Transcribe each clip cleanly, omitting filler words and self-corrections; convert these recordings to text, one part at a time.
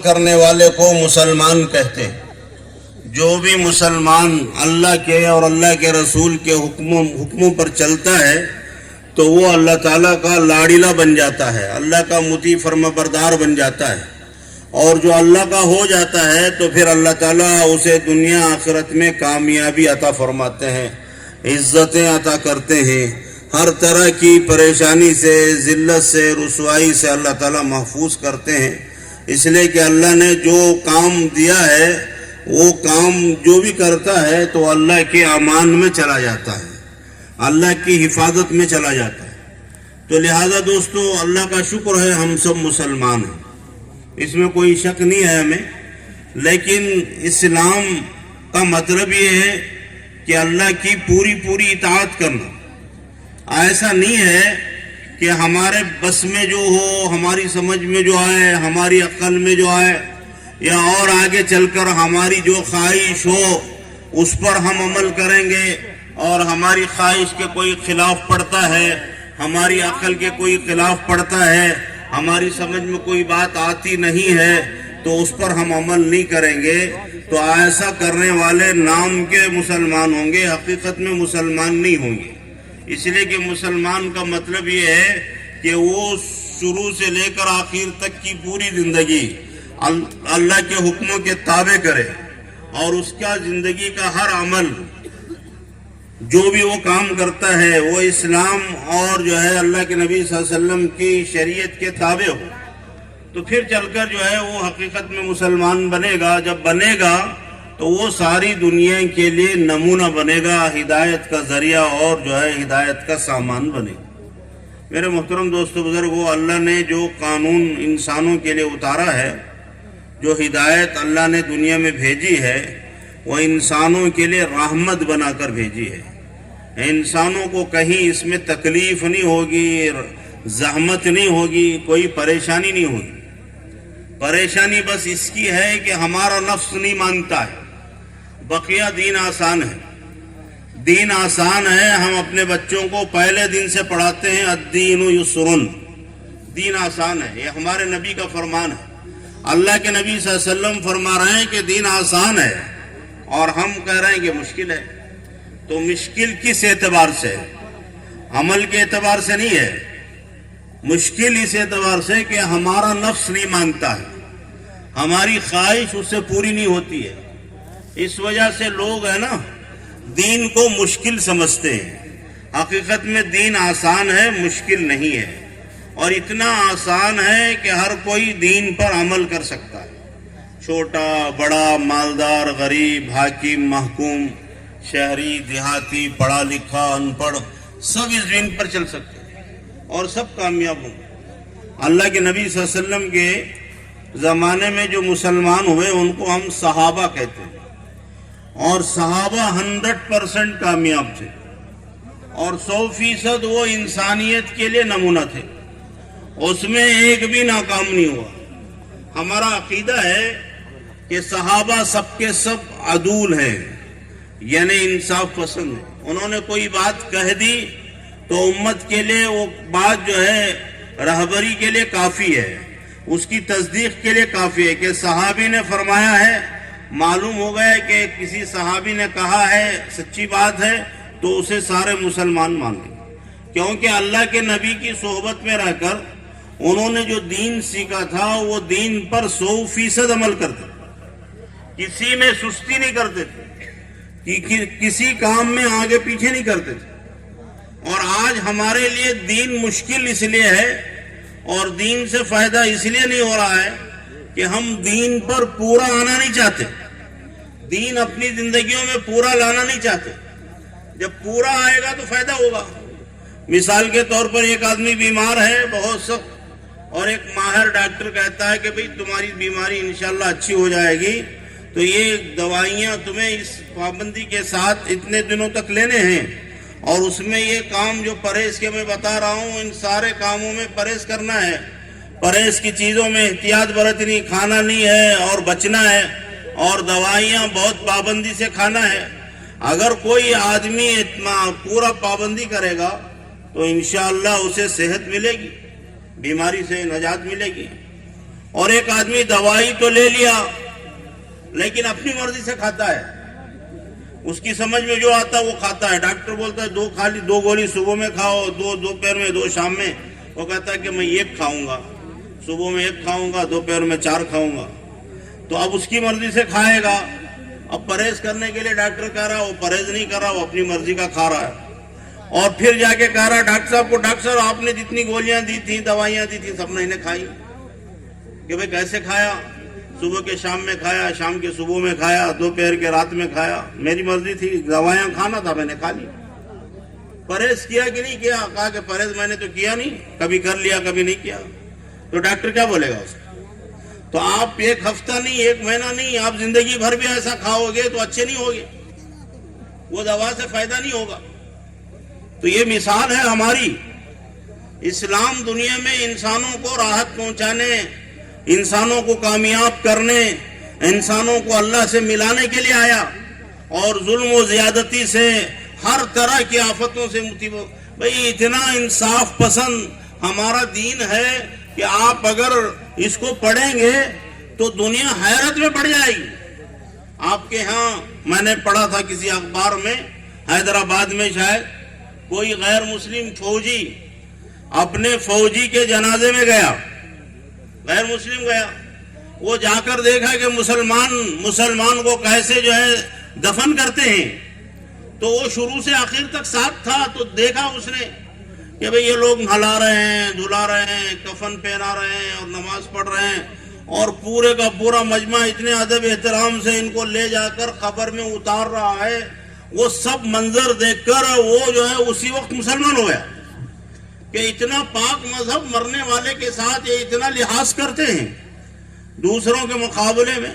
کرنے والے کو مسلمان کہتے ہیں۔ جو بھی مسلمان اللہ کے اور اللہ کے رسول کے حکموں پر چلتا ہے تو وہ اللہ تعالیٰ کا لاڑیلا بن جاتا ہے، اللہ کا مطیع فرما بردار بن جاتا ہے، اور جو اللہ کا ہو جاتا ہے تو پھر اللہ تعالیٰ اسے دنیا آخرت میں کامیابی عطا فرماتے ہیں، عزتیں عطا کرتے ہیں، ہر طرح کی پریشانی سے، ذلت سے، رسوائی سے اللہ تعالیٰ محفوظ کرتے ہیں۔ اس لیے کہ اللہ نے جو کام دیا ہے وہ کام جو بھی کرتا ہے تو اللہ کے امان میں چلا جاتا ہے، اللہ کی حفاظت میں چلا جاتا ہے۔ تو لہذا دوستو اللہ کا شکر ہے ہم سب مسلمان ہیں، اس میں کوئی شک نہیں ہے ہمیں، لیکن اسلام کا مطلب یہ ہے کہ اللہ کی پوری اطاعت کرنا۔ ایسا نہیں ہے کہ ہمارے بس میں جو ہو، ہماری سمجھ میں جو آئے، ہماری عقل میں جو آئے، یا اور آگے چل کر ہماری جو خواہش ہو اس پر ہم عمل کریں گے، اور ہماری خواہش کے کوئی خلاف پڑتا ہے، ہماری عقل کے کوئی خلاف پڑتا ہے، ہماری سمجھ میں کوئی بات آتی نہیں ہے تو اس پر ہم عمل نہیں کریں گے، تو ایسا کرنے والے نام کے مسلمان ہوں گے، حقیقت میں مسلمان نہیں ہوں گے۔ اس لیے کہ مسلمان کا مطلب یہ ہے کہ وہ شروع سے لے کر آخر تک کی پوری زندگی اللہ کے حکموں کے تابع کرے، اور اس کا زندگی کا ہر عمل جو بھی وہ کام کرتا ہے وہ اسلام اور جو ہے اللہ کے نبی صلی اللہ علیہ وسلم کی شریعت کے تابع ہو، تو پھر چل کر جو ہے وہ حقیقت میں مسلمان بنے گا۔ جب بنے گا تو وہ ساری دنیا کے لیے نمونہ بنے گا، ہدایت کا ذریعہ اور جو ہے ہدایت کا سامان بنے گا۔ میرے محترم دوستو بزرگو، اللہ نے جو قانون انسانوں کے لیے اتارا ہے، جو ہدایت اللہ نے دنیا میں بھیجی ہے، وہ انسانوں کے لیے رحمت بنا کر بھیجی ہے۔ انسانوں کو کہیں اس میں تکلیف نہیں ہوگی، زحمت نہیں ہوگی، کوئی پریشانی نہیں ہوگی۔ پریشانی بس اس کی ہے کہ ہمارا نفس نہیں مانتا ہے، بقیہ دین آسان ہے۔ دین آسان ہے، ہم اپنے بچوں کو پہلے دن سے پڑھاتے ہیں الدین یسرن، دین آسان ہے، یہ ہمارے نبی کا فرمان ہے۔ اللہ کے نبی صلی اللہ علیہ وسلم فرما رہے ہیں کہ دین آسان ہے، اور ہم کہہ رہے ہیں کہ مشکل ہے۔ تو مشکل کس اعتبار سے؟ عمل کے اعتبار سے نہیں ہے، مشکل اس اعتبار سے کہ ہمارا نفس نہیں مانتا ہے، ہماری خواہش اس سے پوری نہیں ہوتی ہے۔ اس وجہ سے لوگ ہے نا دین کو مشکل سمجھتے ہیں، حقیقت میں دین آسان ہے، مشکل نہیں ہے، اور اتنا آسان ہے کہ ہر کوئی دین پر عمل کر سکتا ہے، چھوٹا بڑا، مالدار غریب، حاکم محکوم، شہری دیہاتی، پڑھا لکھا ان پڑھ، سب اس دین پر چل سکتے ہیں اور سب کامیاب ہوں۔ اللہ کے نبی صلی اللہ علیہ وسلم کے زمانے میں جو مسلمان ہوئے ان کو ہم صحابہ کہتے ہیں، اور صحابہ 100% کامیاب تھے، اور 100% وہ انسانیت کے لیے نمونہ تھے، اس میں ایک بھی ناکام نہیں ہوا۔ ہمارا عقیدہ ہے کہ صحابہ سب کے سب عدول ہیں، یعنی انصاف پسند ہیں۔ انہوں نے کوئی بات کہہ دی تو امت کے لیے وہ بات جو ہے رہبری کے لیے کافی ہے، اس کی تصدیق کے لیے کافی ہے کہ صحابی نے فرمایا ہے، معلوم ہو گیا کہ کسی صحابی نے کہا ہے، سچی بات ہے، تو اسے سارے مسلمان مان لیں، کیونکہ اللہ کے نبی کی صحبت میں رہ کر انہوں نے جو دین سیکھا تھا وہ دین پر 100% عمل کرتے، کسی میں سستی نہیں کرتے تھے، کسی کام میں آگے پیچھے نہیں کرتے تھے۔ اور آج ہمارے لیے دین مشکل اس لیے ہے اور دین سے فائدہ اس لیے نہیں ہو رہا ہے کہ ہم دین پر پورا آنا نہیں چاہتے، دین اپنی زندگیوں میں پورا لانا نہیں چاہتے۔ جب پورا آئے گا تو فائدہ ہوگا۔ مثال کے طور پر ایک آدمی بیمار ہے بہت سخت، اور ایک ماہر ڈاکٹر کہتا ہے کہ بھئی تمہاری بیماری انشاءاللہ اچھی ہو جائے گی، تو یہ دوائیاں تمہیں اس پابندی کے ساتھ اتنے دنوں تک لینے ہیں، اور اس میں یہ کام جو پرہیز کے میں بتا رہا ہوں ان سارے کاموں میں پرہیز کرنا ہے، پرہیز کی چیزوں میں احتیاط برتنی، کھانا نہیں ہے اور بچنا ہے، اور دوائیاں بہت پابندی سے کھانا ہے۔ اگر کوئی آدمی پورا پابندی کرے گا تو انشاءاللہ اسے صحت ملے گی، بیماری سے نجات ملے گی۔ اور ایک آدمی دوائی تو لے لیا لیکن اپنی مرضی سے کھاتا ہے، اس کی سمجھ میں جو آتا ہے وہ کھاتا ہے. ڈاکٹر بولتا ہے دو گولی صبح میں کھاؤ، دو دوپہر میں، دو شام میں. وہ کہتا ہے کہ میں ایک کھاؤں گا، صبح میں ایک کھاؤں گا، دوپہر میں 4 کھاؤں گا. تو اب اس کی مرضی سے کھائے گا. اب پرہیز کرنے کے لیے ڈاکٹر کہہ رہا ہے، وہ پرہیز نہیں کر رہا، وہ اپنی مرضی کا کھا رہا ہے. اور پھر جا کے کہہ رہا ہے ڈاکٹر صاحب کو، ڈاکٹر صاحب آپ نے جتنی گولیاں دی تھیں، دوائیاں دی تھیں، سب نے انہیں کھائی. کہ بھئی کیسے کھایا؟ صبح کے شام میں کھایا، شام کے صبح میں کھایا، دوپہر کے رات میں کھایا. میری مرضی تھی، دوائیاں کھانا تھا، میں نے کھا لی. پرہیز کیا کہ نہیں کیا؟ کہا کہ پرہیز میں نے تو کیا نہیں، کبھی کر لیا کبھی نہیں کیا. تو ڈاکٹر کیا بولے گا اس کو؟ تو آپ ایک ہفتہ نہیں، ایک مہینہ نہیں، آپ زندگی بھر بھی ایسا کھاؤ گے تو اچھے نہیں ہوگے، وہ دوا سے فائدہ نہیں ہوگا. تو یہ مثال ہے ہماری. اسلام دنیا میں انسانوں کو راحت پہنچانے، انسانوں کو کامیاب کرنے، انسانوں کو اللہ سے ملانے کے لیے آیا، اور ظلم و زیادتی سے، ہر طرح کی آفتوں سے بھئی اتنا انصاف پسند ہمارا دین ہے کہ آپ اگر اس کو پڑھیں گے تو دنیا حیرت میں پڑ جائے گی. آپ کے ہاں میں نے پڑھا تھا کسی اخبار میں، حیدرآباد میں شاید کوئی غیر مسلم فوجی اپنے فوجی کے جنازے میں گیا، غیر مسلم گیا. وہ جا کر دیکھا کہ مسلمان کو کیسے جو ہے دفن کرتے ہیں. تو وہ شروع سے آخر تک ساتھ تھا. تو دیکھا اس نے کہ بھئی یہ لوگ نہلا رہے ہیں، دھلا رہے ہیں، کفن پہنا رہے ہیں اور نماز پڑھ رہے ہیں، اور پورے کا پورا مجمع اتنے ادب احترام سے ان کو لے جا کر قبر میں اتار رہا ہے. وہ سب منظر دیکھ کر وہ جو ہے اسی وقت مسلمان ہو گیا کہ اتنا پاک مذہب مرنے والے کے ساتھ یہ اتنا لحاظ کرتے ہیں دوسروں کے مقابلے میں.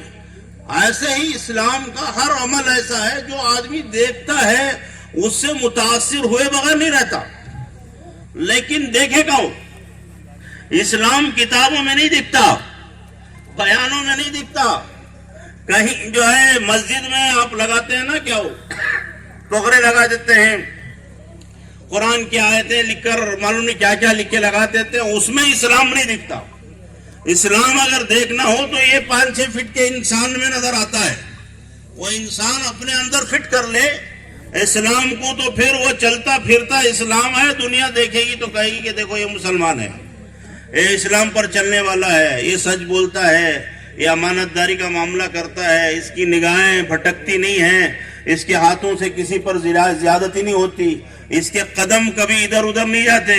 ایسے ہی اسلام کا ہر عمل ایسا ہے جو آدمی دیکھتا ہے اس سے متاثر ہوئے بغیر نہیں رہتا. لیکن دیکھے کون؟ اسلام کتابوں میں نہیں دکھتا، بیانوں میں نہیں دکھتا. کہیں جو ہے مسجد میں آپ لگاتے ہیں نا، کیا ہو ٹوکرے لگا دیتے ہیں، قرآن کی آیتیں لکھ کر معلوم نہیں کیا کیا لکھ کے لگا دیتے ہیں، اس میں اسلام نہیں دکھتا. اسلام اگر دیکھنا ہو تو یہ 5-6 فٹ کے انسان میں نظر آتا ہے. وہ انسان اپنے اندر فٹ کر لے اسلام کو تو پھر وہ چلتا پھرتا اسلام ہے. دنیا دیکھے گی تو کہے گی کہ دیکھو یہ مسلمان ہے، یہ اسلام پر چلنے والا ہے، یہ سچ بولتا ہے، یہ امانت داری کا معاملہ کرتا ہے، اس کی نگاہیں بھٹکتی نہیں ہیں، اس کے ہاتھوں سے کسی پر زیادتی نہیں ہوتی، اس کے قدم کبھی ادھر ادھر نہیں جاتے.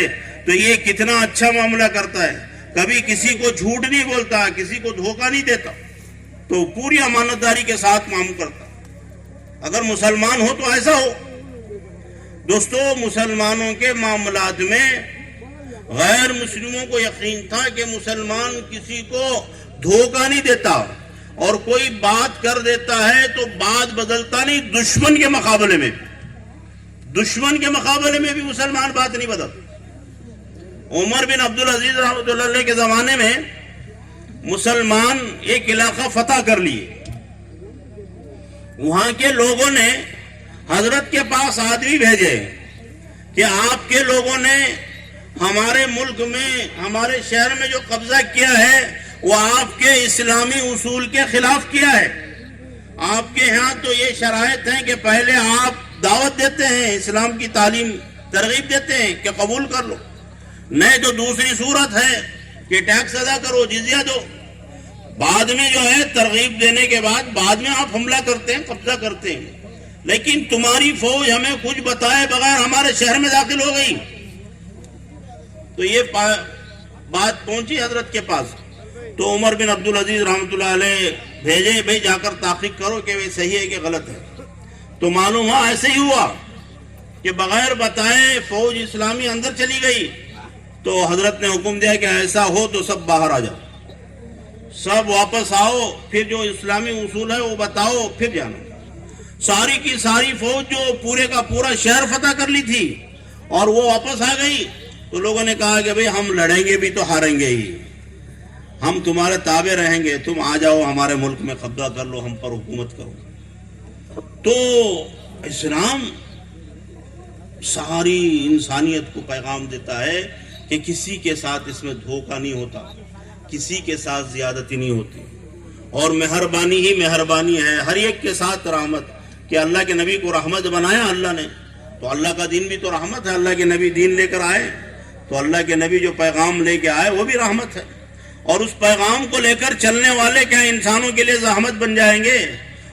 تو یہ کتنا اچھا معاملہ کرتا ہے، کبھی کسی کو جھوٹ نہیں بولتا، کسی کو دھوکہ نہیں دیتا، تو پوری امانت داری کے ساتھ معاملہ کرتا. اگر مسلمان ہو تو ایسا ہو. دوستو، مسلمانوں کے معاملات میں غیر مسلموں کو یقین تھا کہ مسلمان کسی کو دھوکہ نہیں دیتا، اور کوئی بات کر دیتا ہے تو بات بدلتا نہیں. دشمن کے مقابلے میں بھی مسلمان بات نہیں بدلتا. عمر بن عبدالعزیز رحمۃ اللہ علیہ کے زمانے میں مسلمان ایک علاقہ فتح کر لیے. وہاں کے لوگوں نے حضرت کے پاس آدمی بھیجے کہ آپ کے لوگوں نے ہمارے ملک میں، ہمارے شہر میں جو قبضہ کیا ہے وہ آپ کے اسلامی اصول کے خلاف کیا ہے. آپ کے ہاں تو یہ شرائط ہیں کہ پہلے آپ دعوت دیتے ہیں، اسلام کی تعلیم ترغیب دیتے ہیں کہ قبول کر لو، نہیں تو دوسری صورت ہے کہ ٹیکس ادا کرو، جزیہ دو. بعد میں جو ہے ترغیب دینے کے بعد میں آپ حملہ کرتے ہیں، قبضہ کرتے ہیں. لیکن تمہاری فوج ہمیں کچھ بتائے بغیر ہمارے شہر میں داخل ہو گئی. تو یہ بات پہنچی حضرت کے پاس. تو عمر بن عبدالعزیز رحمۃ اللہ علیہ بھیجے، بھائی جا کر تحقیق کرو کہ وہ صحیح ہے کہ غلط ہے. تو معلوم ہوا ایسے ہی ہوا کہ بغیر بتائے فوج اسلامی اندر چلی گئی. تو حضرت نے حکم دیا کہ ایسا ہو تو سب باہر آ جاؤ، سب واپس آؤ، پھر جو اسلامی اصول ہے وہ بتاؤ، پھر جانا. ساری کی ساری فوج جو پورے کا پورا شہر فتح کر لی تھی اور وہ واپس آ گئی. تو لوگوں نے کہا کہ بھئی ہم لڑیں گے بھی تو ہاریں گے ہی، ہم تمہارے تابع رہیں گے، تم آ جاؤ ہمارے ملک میں قبضہ کر لو، ہم پر حکومت کرو. تو اسلام ساری انسانیت کو پیغام دیتا ہے کہ کسی کے ساتھ اس میں دھوکہ نہیں ہوتا، کسی کے ساتھ زیادتی نہیں ہوتی اور مہربانی ہی مہربانی ہے، ہر ایک کے ساتھ رحمت. کہ اللہ کے نبی کو رحمت بنایا اللہ نے، تو اللہ کا دین بھی تو رحمت ہے. اللہ کے نبی دین لے کر آئے تو اللہ کے نبی جو پیغام لے کے آئے وہ بھی رحمت ہے. اور اس پیغام کو لے کر چلنے والے کیا انسانوں کے لیے زحمت بن جائیں گے؟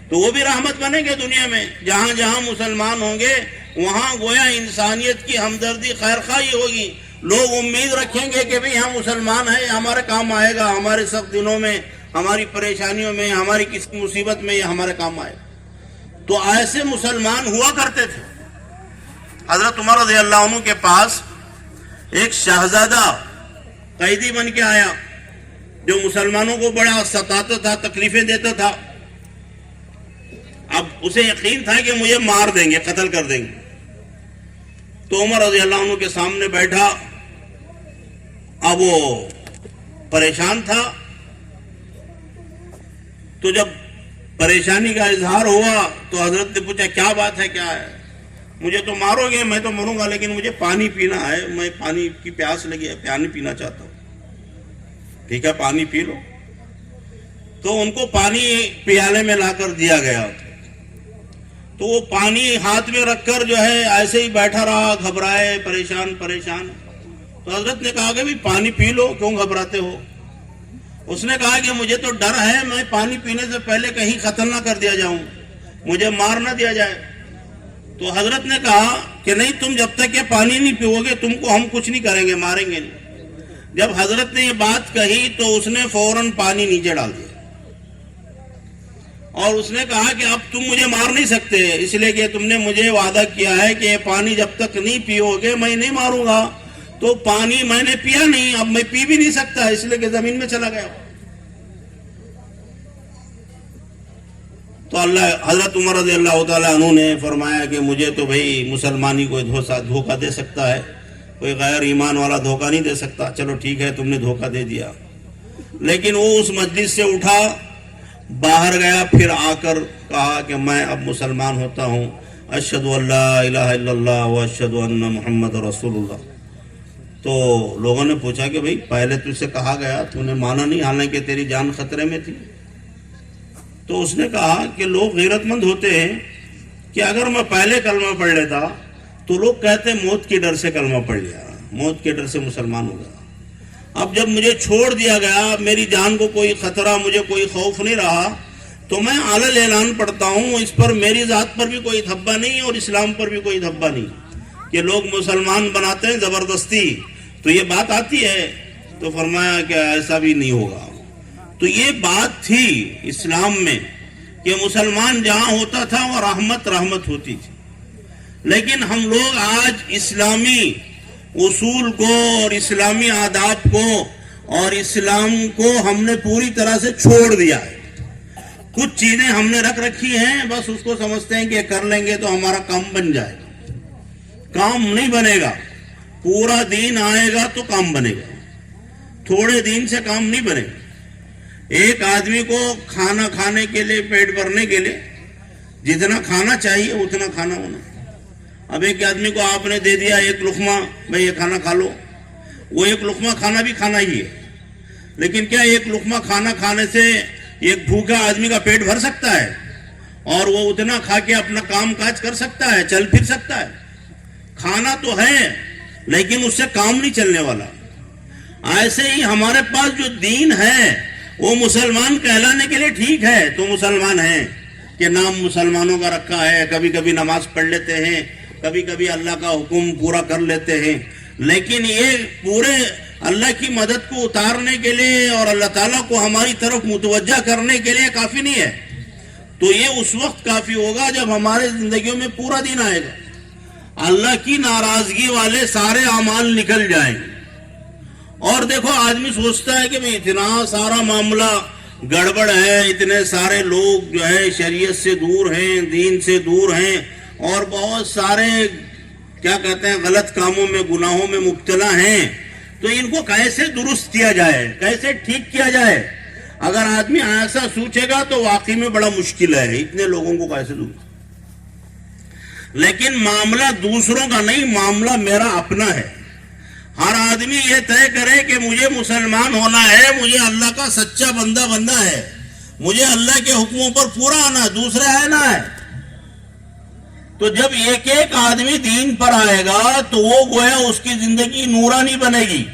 تو وہ بھی رحمت بنیں گے دنیا میں. جہاں جہاں مسلمان ہوں گے وہاں گویا انسانیت کی ہمدردی خیرخواہی ہوگی. لوگ امید رکھیں گے کہ بھئی ہم مسلمان ہیں، ہمارے کام آئے گا، ہمارے سخت دنوں میں، ہماری پریشانیوں میں، ہماری کسی مصیبت میں یہ ہمارے کام آئے. تو ایسے مسلمان ہوا کرتے تھے. حضرت عمر رضی اللہ عنہ کے پاس ایک شہزادہ قیدی بن کے آیا جو مسلمانوں کو بڑا ستاتا تھا، تکلیفیں دیتا تھا. اب اسے یقین تھا کہ مجھے مار دیں گے، قتل کر دیں گے. تو عمر رضی اللہ عنہ کے سامنے بیٹھا. اب وہ پریشان تھا. تو جب پریشانی کا اظہار ہوا تو حضرت نے پوچھا کیا بات ہے، کیا ہے؟ مجھے تو مارو گے، میں تو مروں گا، لیکن مجھے پانی پینا ہے، میں پانی کی پیاس لگی ہے، پانی پینا چاہتا ہوں. ٹھیک ہے پانی پی لو. تو ان کو پانی پیالے میں لا کر دیا گیا. تو وہ پانی ہاتھ میں رکھ کر جو ہے ایسے ہی بیٹھا رہا، گھبرائے، پریشان. تو حضرت نے کہا کہ بھی پانی پی لو، کیوں گھبراتے ہو؟ اس نے کہا کہ مجھے تو ڈر ہے، میں پانی پینے سے پہلے کہیں قتل نہ کر دیا جاؤں، مجھے مار نہ دیا جائے. تو حضرت نے کہا کہ نہیں، تم جب تک یہ پانی نہیں پیو گے تم کو ہم کچھ نہیں کریں گے، ماریں گے نہیں. جب حضرت نے یہ بات کہی تو اس نے فوراً پانی نیچے ڈال دیا اور اس نے کہا کہ اب تم مجھے مار نہیں سکتے، اس لیے کہ تم نے مجھے وعدہ کیا ہے کہ یہ پانی جب تک نہیں پیو گے میں نہیں ماروں گا. تو پانی میں نے پیا نہیں، اب میں پی بھی نہیں سکتا، اس لیے کہ زمین میں چلا گیا. تو حضرت عمر رضی اللہ تعالیٰ عنہ نے فرمایا کہ مجھے تو بھئی مسلمانی کوئی دھوکہ دے سکتا ہے، کوئی غیر ایمان والا دھوکہ نہیں دے سکتا. چلو ٹھیک ہے تم نے دھوکہ دے دیا. لیکن وہ اس مجلس سے اٹھا، باہر گیا، پھر آ کر کہا کہ میں اب مسلمان ہوتا ہوں، اشہد ان لا الہ الا اللہ و اشہد ان محمد رسول اللہ. تو لوگوں نے پوچھا کہ بھئی پہلے تجھ سے کہا گیا، تو نے مانا نہیں، حالانکہ تیری جان خطرے میں تھی. تو اس نے کہا کہ لوگ غیرت مند ہوتے ہیں کہ اگر میں پہلے کلمہ پڑھ لیتا تو لوگ کہتے موت کے ڈر سے کلمہ پڑھ لیا، موت کے ڈر سے مسلمان ہو گیا. اب جب مجھے چھوڑ دیا گیا، میری جان کو کوئی خطرہ، مجھے کوئی خوف نہیں رہا، تو میں اعلن اعلان پڑھتا ہوں، اس پر میری ذات پر بھی کوئی دھبا نہیں اور اسلام پر بھی کوئی دھبا نہیں کہ لوگ مسلمان بناتے ہیں زبردستی. تو یہ بات آتی ہے. تو فرمایا کہ ایسا بھی نہیں ہوگا. تو یہ بات تھی اسلام میں کہ مسلمان جہاں ہوتا تھا وہ رحمت ہوتی تھی. لیکن ہم لوگ آج اسلامی اصول کو اور اسلامی آداب کو اور اسلام کو ہم نے پوری طرح سے چھوڑ دیا ہے. کچھ چیزیں ہم نے رکھ رکھی ہیں، بس اس کو سمجھتے ہیں کہ کر لیں گے تو ہمارا کام بن جائے گا. کام نہیں بنے گا. پورا دین آئے گا تو کام بنے گا، تھوڑے دین سے کام نہیں بنے گا. ایک آدمی کو کھانا کھانے کے لیے، پیٹ بھرنے کے لیے جتنا کھانا چاہیے اتنا کھانا ہونا. اب ایک آدمی کو آپ نے دے دیا ایک لقمہ، بھئی یہ کھانا کھا لو، وہ ایک لقمہ کھانا بھی کھانا ہی ہے. لیکن کیا ایک لقمہ کھانا کھانے سے ایک بھوکا آدمی کا پیٹ بھر سکتا ہے اور وہ اتنا کھا کے اپنا کام کاج کر سکتا ہے، چل پھر سکتا ہے؟ کھانا تو ہے لیکن اس سے کام نہیں چلنے والا. ایسے ہی ہمارے پاس جو دین ہے وہ مسلمان کہلانے کے لیے ٹھیک ہے تو مسلمان ہیں کہ نام مسلمانوں کا رکھا ہے، کبھی کبھی نماز پڑھ لیتے ہیں، کبھی کبھی اللہ کا حکم پورا کر لیتے ہیں. لیکن یہ پورے اللہ کی مدد کو اتارنے کے لیے اور اللہ تعالیٰ کو ہماری طرف متوجہ کرنے کے لیے کافی نہیں ہے. تو یہ اس وقت کافی ہوگا جب ہمارے زندگیوں میں پورا دین آئے گا، اللہ کی ناراضگی والے سارے اعمال نکل جائیں گے. اور دیکھو آدمی سوچتا ہے کہ میں اتنا سارا معاملہ گڑبڑ ہے، اتنے سارے لوگ جو ہے شریعت سے دور ہیں، دین سے دور ہیں اور بہت سارے کیا کہتے ہیں غلط کاموں میں، گناہوں میں مبتلا ہیں، تو ان کو کیسے درست کیا جائے، کیسے ٹھیک کیا جائے؟ اگر آدمی ایسا سوچے گا تو واقعی میں بڑا مشکل ہے، اتنے لوگوں کو کیسے درست. لیکن معاملہ دوسروں کا نہیں، معاملہ میرا اپنا ہے. ہر آدمی یہ طے کرے کہ مجھے مسلمان ہونا ہے، مجھے اللہ کا سچا بندہ بننا ہے، مجھے اللہ کے حکموں پر پورا آنا ہے، دوسرے آنا ہے. تو جب ایک ایک آدمی دین پر آئے گا تو وہ گویا اس کی زندگی نورانی بنے گی.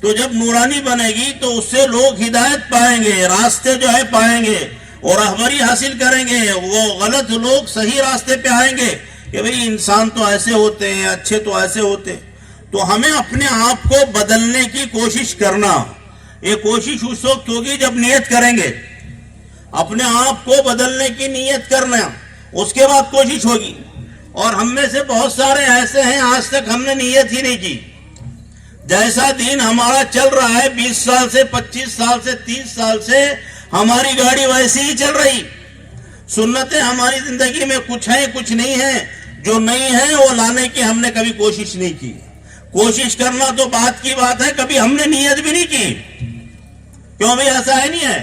تو جب نورانی بنے گی تو اس سے لوگ ہدایت پائیں گے، راستے جو ہے پائیں گے اور رہبری حاصل کریں گے. وہ غلط لوگ صحیح راستے پہ آئیں گے کہ بھئی انسان تو ایسے ہوتے ہیں، اچھے تو ایسے ہوتے ہیں. تو ہمیں اپنے آپ کو بدلنے کی کوشش کرنا. یہ کوشش اس وقت ہوگی جب نیت کریں گے، اپنے آپ کو بدلنے کی نیت کرنا، اس کے بعد کوشش ہوگی. اور ہم میں سے بہت سارے ایسے ہیں آج تک ہم نے نیت ہی نہیں کی. جیسا دین ہمارا چل رہا ہے 20 سال سے 25 سال سے 30 سال سے ہماری گاڑی ویسی ہی چل رہی. سنتیں ہماری زندگی میں کچھ ہیں کچھ نہیں ہیں، جو نہیں ہے وہ لانے کی ہم نے کبھی کوشش نہیں کی. کوشش کرنا تو بات کی بات ہے، کبھی ہم نے نیت بھی نہیں کی. کیوں بھئی ایسا ہے نہیں ہے؟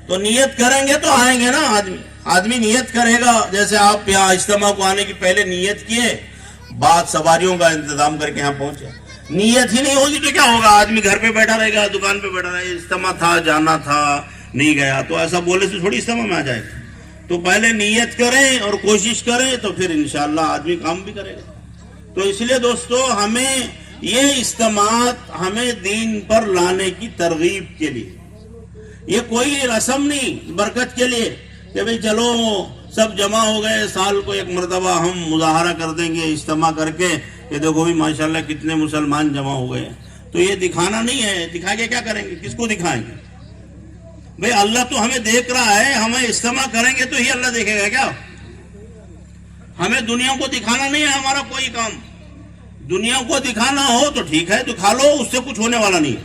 تو نیت کریں گے تو آئیں گے نا. آدمی نیت کرے گا. جیسے آپ یہاں اجتماع کو آنے کی پہلے نیت کیے، بعد سواریوں کا انتظام کر کے یہاں پہنچے. نیت ہی نہیں ہوگی تو کیا ہوگا؟ آدمی گھر پہ بیٹھا رہے گا، دکان پہ بیٹھا رہے گا، اجتماع تھا جانا تھا نہیں گیا، تو ایسا بولے سے تھوڑی اجتماع میں آ جائے گا. تو پہلے نیت کریں اور کوشش کریں تو پھر انشاءاللہ آدمی کام بھی کرے گا. تو اس لیے دوستو ہمیں یہ اجتماعات ہمیں دین پر لانے کی ترغیب کے لیے، یہ کوئی رسم نہیں برکت کے لیے کہ بھئی چلو سب جمع ہو گئے، سال کو ایک مرتبہ ہم مظاہرہ کر دیں گے اجتماع کر کے کہ دیکھو بھی ماشاءاللہ کتنے مسلمان جمع ہو گئے. تو یہ دکھانا نہیں ہے. دکھا کے کیا کریں گے؟ کس کو دکھائیں گے؟ بھئی اللہ تو ہمیں دیکھ رہا ہے. ہمیں اجتماع کریں گے تو ہی اللہ دیکھے گا کیا؟ ہمیں دنیا کو دکھانا نہیں ہے ہمارا کوئی کام. دنیا کو دکھانا ہو تو ٹھیک ہے، دکھا لو، اس سے کچھ ہونے والا نہیں.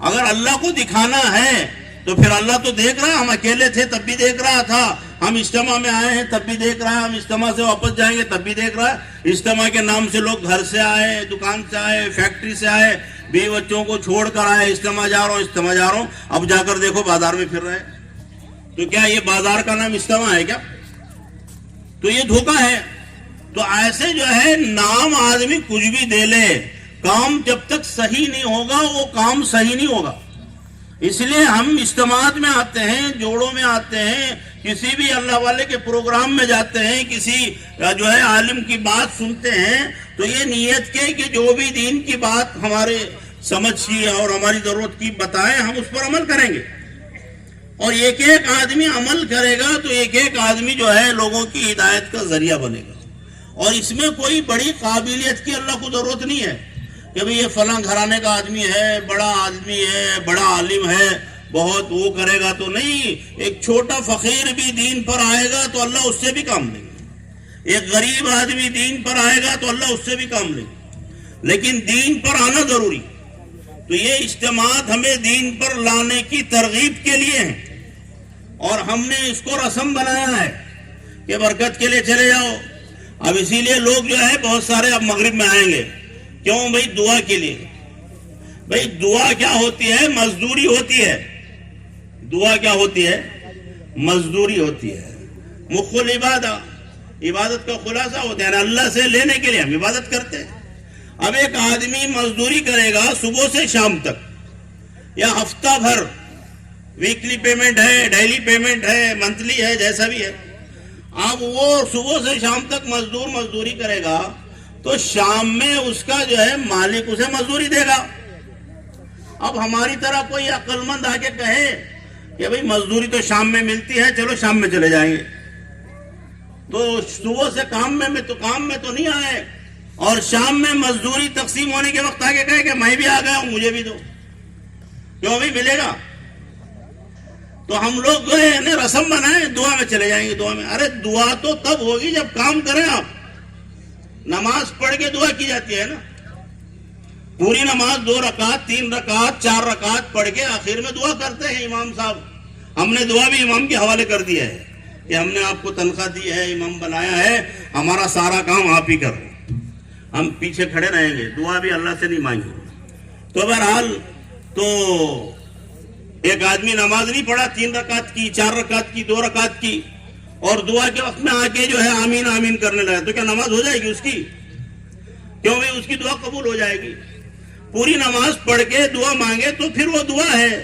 اگر اللہ کو دکھانا ہے تو پھر اللہ تو دیکھ رہا ہے. ہم اکیلے تھے تب بھی دیکھ رہا تھا، ہم اجتماع میں آئے ہیں تب بھی دیکھ رہا ہے، ہم اجتماع سے واپس جائیں گے تب بھی دیکھ رہا ہے. اجتماع کے نام سے لوگ گھر سے آئے، دکان سے آئے، فیکٹری سے آئے، بیوی بچوں کو چھوڑ کر آئے، اجتماع جا رہا ہوں اجتماع جا رہا ہوں. اب جا کر دیکھو بازار میں پھر رہے. تو کیا یہ بازار کا نام اجتماع ہے کیا؟ تو یہ دھوکہ ہے. تو ایسے جو ہے نام آدمی کچھ بھی دے لے، کام جب تک صحیح نہیں ہوگا وہ کام صحیح نہیں ہوگا. اس لیے ہم اجتماعات میں آتے ہیں، جوڑوں میں آتے ہیں، کسی بھی اللہ والے کے پروگرام میں جاتے ہیں، کسی جو ہے عالم کی بات سنتے ہیں، تو یہ نیت کے کہ جو بھی دین کی بات ہمارے سمجھ کی اور ہماری ضرورت کی بتائیں، ہم اس پر عمل کریں گے. اور ایک ایک آدمی عمل کرے گا تو ایک ایک آدمی جو ہے لوگوں کی ہدایت کا ذریعہ بنے گا. اور اس میں کوئی بڑی قابلیت کی اللہ کو ضرورت نہیں ہے کہ بھئی یہ فلاں گھرانے کا آدمی ہے، بڑا آدمی ہے، بڑا عالم ہے، بہت وہ کرے گا تو نہیں. ایک چھوٹا فقیر بھی دین پر آئے گا تو اللہ اس سے بھی کام لے گا. ایک غریب آدمی دین پر آئے گا تو اللہ اس سے بھی کام لے گا. لیکن دین پر آنا ضروری. تو یہ اجتماعات ہمیں دین پر لانے کی ترغیب کے لیے ہیں، اور ہم نے اس کو رسم بنایا ہے کہ برکت کے لیے چلے جاؤ. اب اسی لیے لوگ جو ہے بہت سارے اب مغرب میں آئیں گے. کیوں بھئی؟ دعا کے لیے. بھئی دعا کیا ہوتی ہے؟ مزدوری ہوتی ہے. دعا کیا ہوتی ہے؟ مزدوری ہوتی ہے. مخ العبادہ، عبادت کا خلاصہ ہوتا ہے، اللہ سے لینے کے لیے ہم عبادت کرتے ہیں. اب ایک آدمی مزدوری کرے گا صبح سے شام تک یا ہفتہ بھر، ویکلی پیمنٹ ہے، ڈیلی پیمنٹ ہے، منتھلی ہے، جیسا بھی ہے. اب وہ صبح سے شام تک مزدوری کرے گا تو شام میں اس کا جو ہے مالک اسے مزدوری دے گا. اب ہماری طرح کوئی عقل مند آ کے کہے کہ بھئی مزدوری تو شام میں ملتی ہے، چلو شام میں چلے جائیں گے، تو صبح سے کام میں تو نہیں آئے، اور شام میں مزدوری تقسیم ہونے کے وقت آگے کہے کہ میں بھی آ گیا ہوں مجھے بھی دو. کیوں بھئی ملے گا؟ تو ہم لوگ جو ہے رسم بنائیں دعا میں چلے جائیں گے. دعا میں، ارے دعا تو تب ہوگی جب کام کریں. آپ نماز پڑھ کے دعا کی جاتی ہے نا، پوری نماز 2 رکعت 3 رکعت 4 رکعت پڑھ کے آخر میں دعا کرتے ہیں امام صاحب. ہم نے دعا بھی امام کے حوالے کر دیا ہے کہ ہم نے آپ کو تنخواہ دی ہے، امام بنایا ہے، ہمارا سارا کام آپ ہی کرو، ہم پیچھے کھڑے رہیں گے، دعا بھی اللہ سے نہیں مانگیں. تو بہرحال تو ایک آدمی نماز نہیں پڑھا، 3 رکعت کی، 4 رکعت کی، 2 رکعت کی، اور دعا کے وقت میں آ کے جو ہے آمین آمین کرنے لگا، تو کیا نماز ہو جائے گی اس کی؟ کیوں بھی اس کی دعا قبول ہو جائے گی. پوری نماز پڑھ کے دعا مانگے تو پھر وہ دعا ہے,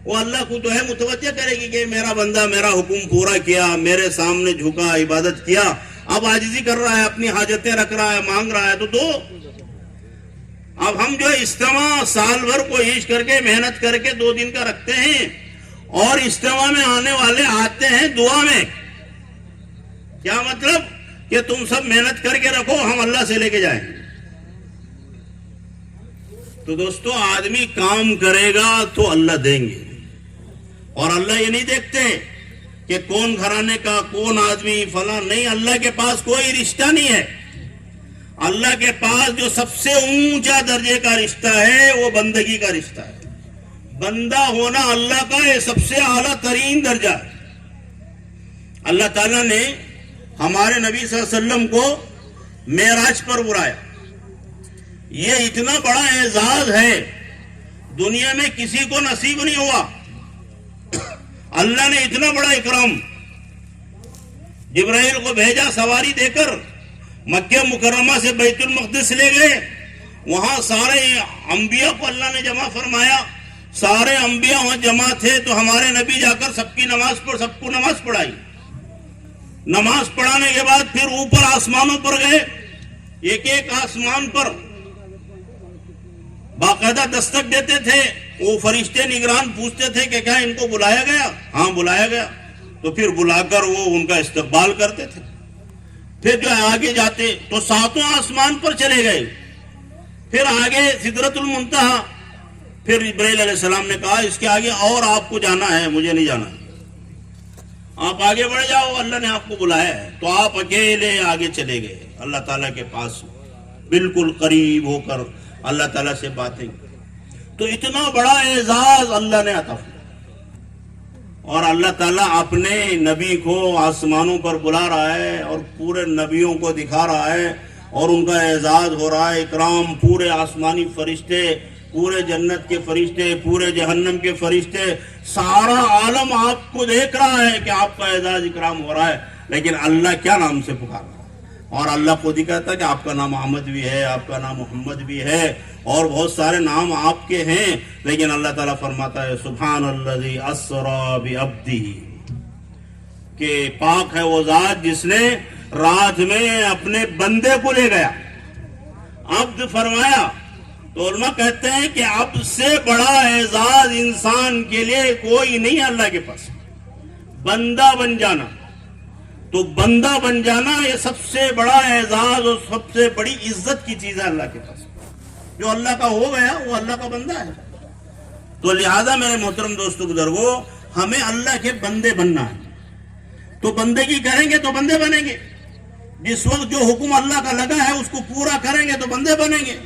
وہ اللہ کو جو ہے متوجہ کرے گی کہ میرا بندہ میرا حکم پورا کیا, میرے سامنے جھکا, عبادت کیا, اب عاجزی کر رہا ہے, اپنی حاجتیں رکھ رہا ہے, مانگ رہا ہے, تو دو. اب ہم جو اجتماع سال بھر کوشش کر کے محنت کر کے 2 دن کا رکھتے ہیں, اور اجتماع میں آنے والے آتے ہیں دعا میں. کیا مطلب کہ تم سب محنت کر کے رکھو, ہم اللہ سے لے کے جائیں. تو دوستو, آدمی کام کرے گا تو اللہ دیں گے, اور اللہ یہ نہیں دیکھتے کہ کون گھرانے کا, کون آدمی, فلاں نہیں. اللہ کے پاس کوئی رشتہ نہیں ہے. اللہ کے پاس جو سب سے اونچا درجے کا رشتہ ہے وہ بندگی کا رشتہ ہے. بندہ ہونا اللہ کا یہ سب سے اعلیٰ ترین درجہ ہے. اللہ تعالیٰ نے ہمارے نبی صلی اللہ علیہ وسلم کو معراج پر بلایا. یہ اتنا بڑا اعزاز ہے, دنیا میں کسی کو نصیب نہیں ہوا. اللہ نے اتنا بڑا اکرام, جبرائیل کو بھیجا سواری دے کر, مکہ مکرمہ سے بیت المقدس لے گئے. وہاں سارے انبیاء کو اللہ نے جمع فرمایا. سارے انبیاء وہاں جمع تھے تو ہمارے نبی جا کر سب کی نماز پڑھ, سب کو نماز پڑھائی. نماز پڑھانے کے بعد پھر اوپر آسمانوں پر گئے. ایک ایک آسمان پر باقاعدہ دستک دیتے تھے. وہ فرشتے نگران پوچھتے تھے کہ کیا ان کو بلایا گیا؟ ہاں بلایا گیا. تو پھر بلا کر وہ ان کا استقبال کرتے تھے. پھر جو ہے آگے جاتے تو 7واں آسمان پر چلے گئے. پھر آگے سدرۃ المنتہا. پھر جبرائیل علیہ السلام نے کہا اس کے آگے اور آپ کو جانا ہے, مجھے نہیں جانا ہے, آپ آگے بڑھ جاؤ, اللہ نے آپ کو بلایا ہے. تو آپ اکیلے آگے چلے گئے اللہ تعالیٰ کے پاس, بالکل قریب ہو کر اللہ تعالیٰ سے باتیں. تو اتنا بڑا اعزاز اللہ نے عطا کیا. اور اللہ تعالیٰ اپنے نبی کو آسمانوں پر بلا رہا ہے اور پورے نبیوں کو دکھا رہا ہے, اور ان کا اعزاز ہو رہا ہے, اکرام. پورے آسمانی فرشتے, پورے جنت کے فرشتے, پورے جہنم کے فرشتے, سارا عالم آپ کو دیکھ رہا ہے کہ آپ کا اعزاز اکرام ہو رہا ہے. لیکن اللہ کیا نام سے پکار رہا ہے؟ اور اللہ خود ہی کہتا ہے کہ آپ کا نام احمد بھی ہے, آپ کا نام محمد بھی ہے, اور بہت سارے نام آپ کے ہیں. لیکن اللہ تعالیٰ فرماتا ہے سبحان الذی اسری بعبدہ, کہ پاک ہے وہ ذات جس نے رات میں اپنے بندے کو لے گیا. عبد فرمایا تو علماء کہتے ہیں کہ عبد سے بڑا اعزاز انسان کے لیے کوئی نہیں ہے اللہ کے پاس. بندہ بن جانا, تو بندہ بن جانا یہ سب سے بڑا اعزاز اور سب سے بڑی عزت کی چیز ہے اللہ کے پاس. جو اللہ کا ہو گیا وہ اللہ کا بندہ ہے. تو لہذا میرے محترم دوستو بزرگوں, ہمیں اللہ کے بندے بننا ہے. تو بندگی کریں گے تو بندے بنیں گے. جس وقت جو حکم اللہ کا لگا ہے اس کو پورا کریں گے تو بندے بنیں گے.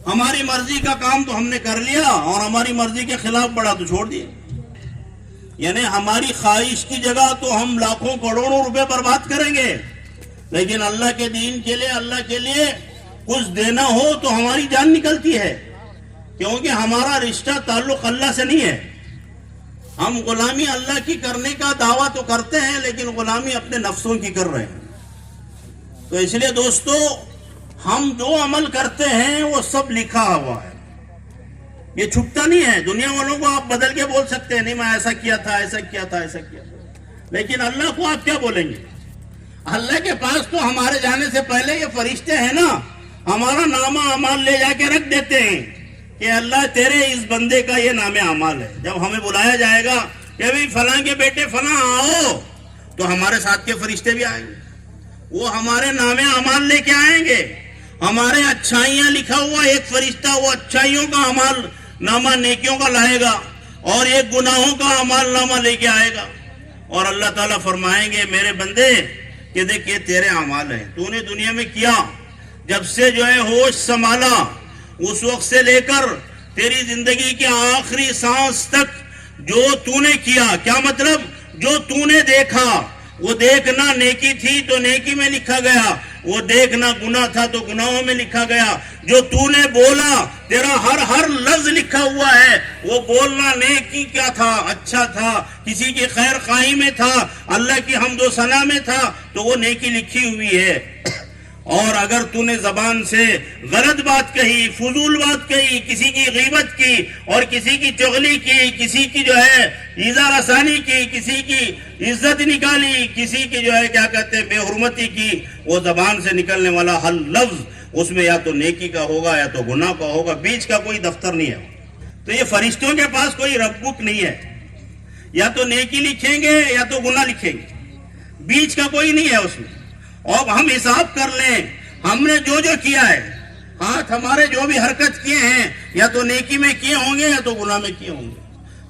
ہماری مرضی کا کام تو ہم نے کر لیا اور ہماری مرضی کے خلاف بڑا تو چھوڑ دیا. یعنی ہماری خواہش کی جگہ تو ہم لاکھوں کروڑوں روپے برباد کریں گے, لیکن اللہ کے دین کے لیے, اللہ کے لیے کچھ دینا ہو تو ہماری جان نکلتی ہے, کیونکہ ہمارا رشتہ تعلق اللہ سے نہیں ہے. ہم غلامی اللہ کی کرنے کا دعویٰ تو کرتے ہیں لیکن غلامی اپنے نفسوں کی کر رہے ہیں. تو اس لیے دوستو, ہم جو عمل کرتے ہیں وہ سب لکھا ہوا ہے, یہ چھپتا نہیں ہے. دنیا والوں کو آپ بدل کے بول سکتے ہیں, نہیں میں ایسا کیا تھا, ایسا کیا تھا, ایسا کیا تھا, لیکن اللہ کو آپ کیا بولیں گے؟ اللہ کے پاس تو ہمارے جانے سے پہلے یہ فرشتے ہیں نا, ہمارا نامہ اعمال لے جا کے رکھ دیتے ہیں کہ اللہ تیرے اس بندے کا یہ نام اعمال ہے. جب ہمیں بلایا جائے گا کہ بھئی فلاں کے بیٹے فلاں آؤ, تو ہمارے ساتھ کے فرشتے بھی آئیں گے, وہ ہمارے نام اعمال لے کے آئیں گے. ہمارے اچھائیاں لکھا ہوا ایک فرشتہ وہ اچھائیوں کا اعمال نامہ نیکیوں کا لائے گا, اور ایک گناہوں کا اعمال نامہ لے کے آئے گا. اور اللہ تعالیٰ فرمائیں گے میرے بندے کہ دیکھ یہ تیرے اعمال ہیں, تو نے دنیا میں کیا, جب سے جو ہے ہوش سنبھالا اس وقت سے لے کر تیری زندگی کے آخری سانس تک جو تو نے کیا. کیا مطلب؟ جو تو نے دیکھا, وہ دیکھنا نیکی تھی تو نیکی میں لکھا گیا, وہ دیکھنا گناہ تھا تو گناہوں میں لکھا گیا. جو تو نے بولا, تیرا ہر لفظ لکھا ہوا ہے, وہ بولنا نیکی کیا تھا, اچھا تھا, کسی کی خیر خواہی میں تھا, اللہ کی حمد و ثنا میں تھا, تو وہ نیکی لکھی ہوئی ہے. اور اگر تو نے زبان سے غلط بات کہی، فضول بات کہی، کسی کی غیبت کی اور کسی کی چغلی کی، کسی کی جو ہے ایذا رسانی کی، کسی کی عزت نکالی، کسی کی جو ہے کیا کہتے ہیں بے حرمتی کی، وہ زبان سے نکلنے والا ہر لفظ اس میں یا تو نیکی کا ہوگا یا تو گناہ کا ہوگا، بیچ کا کوئی دفتر نہیں ہے. تو یہ فرشتوں کے پاس کوئی رب بک نہیں ہے، یا تو نیکی لکھیں گے یا تو گناہ لکھیں گے، بیچ کا کوئی نہیں ہے اس میں. اور ہم حساب کر لیں ہم نے جو جو کیا ہے، ہاتھ ہمارے جو بھی حرکت کیے ہیں یا تو نیکی میں کیے ہوں گے یا تو گناہ میں کیے ہوں گے.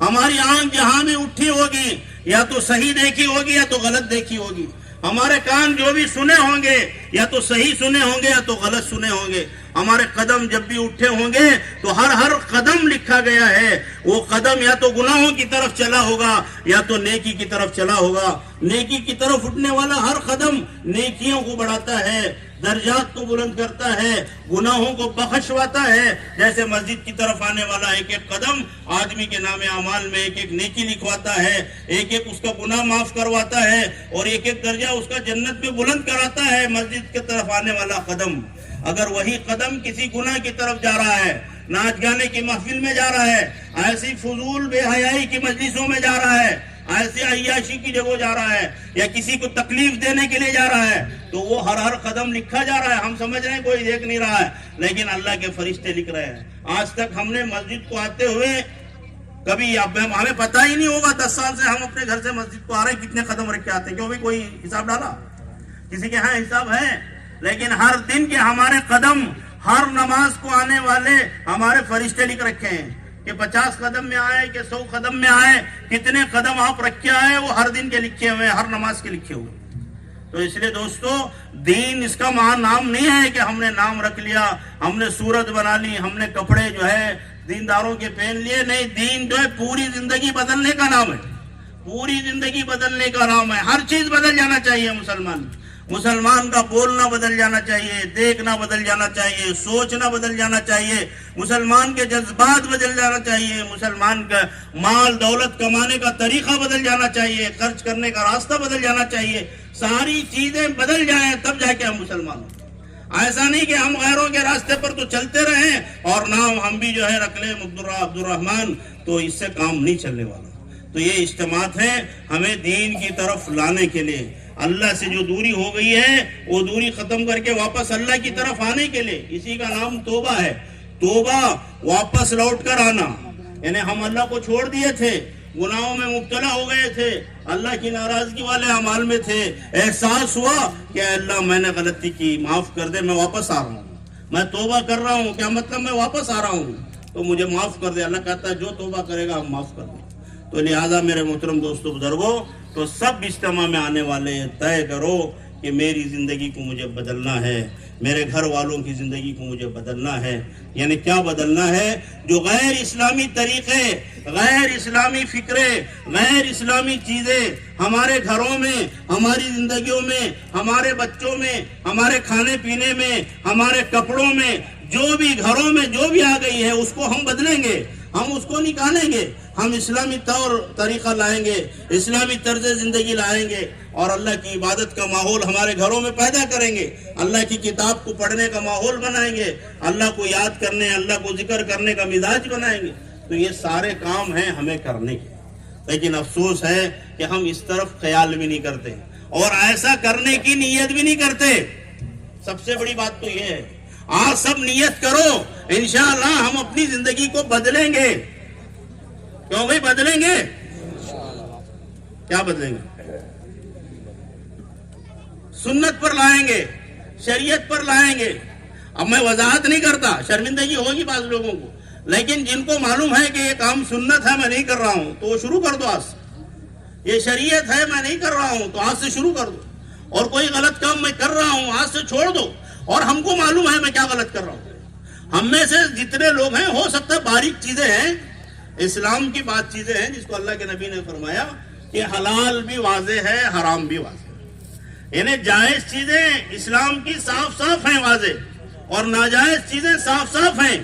ہماری آنکھ جہاں بھی اٹھی ہوگی یا تو صحیح دیکھی ہوگی یا تو غلط دیکھی ہوگی. ہمارے کان جو بھی سنے ہوں گے یا تو صحیح سنے ہوں گے یا تو غلط سنے ہوں گے. ہمارے قدم جب بھی اٹھے ہوں گے تو ہر قدم لکھا گیا ہے. وہ قدم یا تو گناہوں کی طرف چلا ہوگا یا تو نیکی کی طرف چلا ہوگا. نیکی کی طرف اٹھنے والا ہر قدم نیکیوں کو بڑھاتا ہے، درجات کو بلند کرتا ہے، گناہوں کو بخشواتا ہے. جیسے مسجد کی طرف آنے والا ایک ایک قدم آدمی کے نام اعمال میں ایک ایک نیکی لکھواتا ہے، ایک ایک اس کا گناہ معاف کرواتا ہے اور ایک ایک درجہ اس کا جنت میں بلند کراتا ہے. مسجد کی طرف آنے والا قدم اگر وہی قدم کسی گناہ کی طرف جا رہا ہے، ناچ گانے کی محفل میں جا رہا ہے، ایسی فضول بے حیائی کی مجلسوں میں جا رہا ہے، ایسے عیاشی کی جگہ جا رہا ہے یا کسی کو تکلیف دینے کے لیے جا رہا ہے، تو وہ ہر قدم لکھا جا رہا ہے. ہم سمجھ رہے ہیں کوئی دیکھ نہیں رہا ہے، لیکن اللہ کے فرشتے لکھ رہے ہیں. آج تک ہم نے مسجد کو آتے ہوئے کبھی ہمیں پتہ ہی نہیں ہوگا 10 سال سے ہم اپنے گھر سے مسجد کو آ رہے ہیں کتنے قدم رکھ کے آتے ہیں. کیوں بھی کوئی حساب ڈالا؟ کسی کے ہاں حساب ہے؟ لیکن ہر دن کے ہمارے قدم، ہر نماز کو آنے والے ہمارے فرشتے لکھ رکھے ہیں کہ 50 قدم میں آئے کہ 100 قدم میں آئے، کتنے قدم آپ رکھ کے آئے، وہ ہر دن کے لکھے ہوئے، ہر نماز کے لکھے ہوئے. تو اس لیے دوستو، دین اس کا نام نہیں ہے کہ ہم نے نام رکھ لیا، ہم نے صورت بنا لی، ہم نے کپڑے جو ہے دینداروں کے پہن لیے. نہیں، دین جو ہے پوری زندگی بدلنے کا نام ہے، پوری زندگی بدلنے کا نام ہے. ہر چیز بدل جانا چاہیے. مسلمان کا بولنا بدل جانا چاہیے، دیکھنا بدل جانا چاہیے، سوچنا بدل جانا چاہیے، مسلمان کے جذبات بدل جانا چاہیے، مسلمان کا مال دولت کمانے کا طریقہ بدل جانا چاہیے، خرچ کرنے کا راستہ بدل جانا چاہیے. ساری چیزیں بدل جائیں تب جا کے ہم مسلمان ہوں. ایسا نہیں کہ ہم غیروں کے راستے پر تو چلتے رہیں اور نام ہم بھی جو ہے رکھ لیں عبد الرحمن، تو اس سے کام نہیں چلنے والا. تو یہ اجتماعات ہیں ہمیں دین کی طرف لانے کے لیے. اللہ سے جو دوری ہو گئی ہے وہ دوری ختم کر کے واپس اللہ کی طرف آنے کے لیے. اسی کا نام توبہ ہے. توبہ واپس لوٹ کر آنا. یعنی ہم اللہ کو چھوڑ دیے تھے، گناہوں میں مبتلا ہو گئے تھے، اللہ کی ناراضگی والے اعمال میں تھے، احساس ہوا کہ اللہ میں نے غلطی کی، معاف کر دے، میں واپس آ رہا ہوں، میں توبہ کر رہا ہوں. کیا مطلب؟ میں واپس آ رہا ہوں تو مجھے معاف کر دے. اللہ کہتا ہے جو توبہ کرے گا ہم معاف کر دیں. تو لہذا میرے محترم دوستو بزرگوں، تو سب اجتماع میں آنے والے طے کرو کہ میری زندگی کو مجھے بدلنا ہے، میرے گھر والوں کی زندگی کو مجھے بدلنا ہے. یعنی کیا بدلنا ہے؟ جو غیر اسلامی طریقے، غیر اسلامی فکرے، غیر اسلامی چیزیں ہمارے گھروں میں، ہماری زندگیوں میں، ہمارے بچوں میں، ہمارے کھانے پینے میں، ہمارے کپڑوں میں، جو بھی گھروں میں جو بھی آ گئی ہے اس کو ہم بدلیں گے، ہم اس کو نکالیں گے. ہم اسلامی طور طریقہ لائیں گے، اسلامی طرز زندگی لائیں گے اور اللہ کی عبادت کا ماحول ہمارے گھروں میں پیدا کریں گے. اللہ کی کتاب کو پڑھنے کا ماحول بنائیں گے، اللہ کو یاد کرنے، اللہ کو ذکر کرنے کا مزاج بنائیں گے. تو یہ سارے کام ہیں ہمیں کرنے کے. لیکن افسوس ہے کہ ہم اس طرف خیال بھی نہیں کرتے اور ایسا کرنے کی نیت بھی نہیں کرتے. سب سے بڑی بات تو یہ ہے، آج سب نیت کرو، انشاءاللہ ہم اپنی زندگی کو بدلیں گے. کیوں بھائی بدلیں گے؟ کیا بدلیں گے؟ سنت پر لائیں گے، شریعت پر لائیں گے. اب میں وضاحت نہیں کرتا، شرمندگی ہوگی بعض لوگوں کو، لیکن جن کو معلوم ہے کہ یہ کام سنت ہے میں نہیں کر رہا ہوں تو وہ شروع کر دو آج سے. یہ شریعت ہے میں نہیں کر رہا ہوں تو آج سے شروع کر دو. اور کوئی غلط کام میں کر رہا ہوں آج سے چھوڑ دو. اور ہم کو معلوم ہے میں کیا غلط کر رہا ہوں. ہم میں سے جتنے لوگ ہیں، ہو سکتا ہے باریک چیزیں ہیں، اسلام کی بات چیزیں ہیں جس کو اللہ کے نبی نے فرمایا کہ حلال بھی واضح ہے، حرام بھی واضح ہے. یعنی جائز چیزیں اسلام کی صاف صاف ہیں، واضح، اور ناجائز چیزیں صاف صاف ہیں.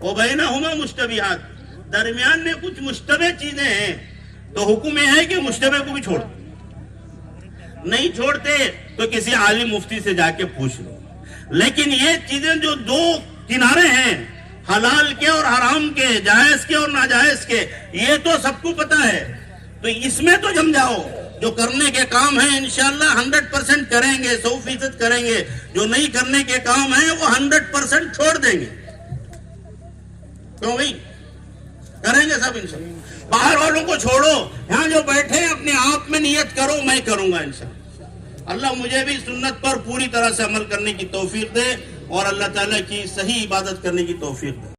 وبینہما مشتبہات، درمیان میں کچھ مشتبہ چیزیں ہیں. تو حکم یہ ہے کہ مشتبہ کو بھی چھوڑ. نہیں چھوڑتے تو کسی عالم مفتی سے جا کے پوچھ لو. لیکن یہ چیزیں جو دو کنارے ہیں، حلال کے اور حرام کے، جائز کے اور ناجائز کے، یہ تو سب کو پتا ہے. تو اس میں تو جم جاؤ. جو کرنے کے کام ہیں انشاءاللہ 100% کریں گے، 100% کریں گے. جو نہیں کرنے کے کام ہیں وہ 100% چھوڑ دیں گے. کیوں بھائی؟ کریں گے سب انشاءاللہ. باہر والوں کو چھوڑو، یہاں جو بیٹھے ہیں اپنے آپ میں نیت کرو میں کروں گا انشاءاللہ. اللہ مجھے بھی سنت پر پوری طرح سے عمل کرنے کی توفیق دے اور اللہ تعالیٰ کی صحیح عبادت کرنے کی توفیق دے.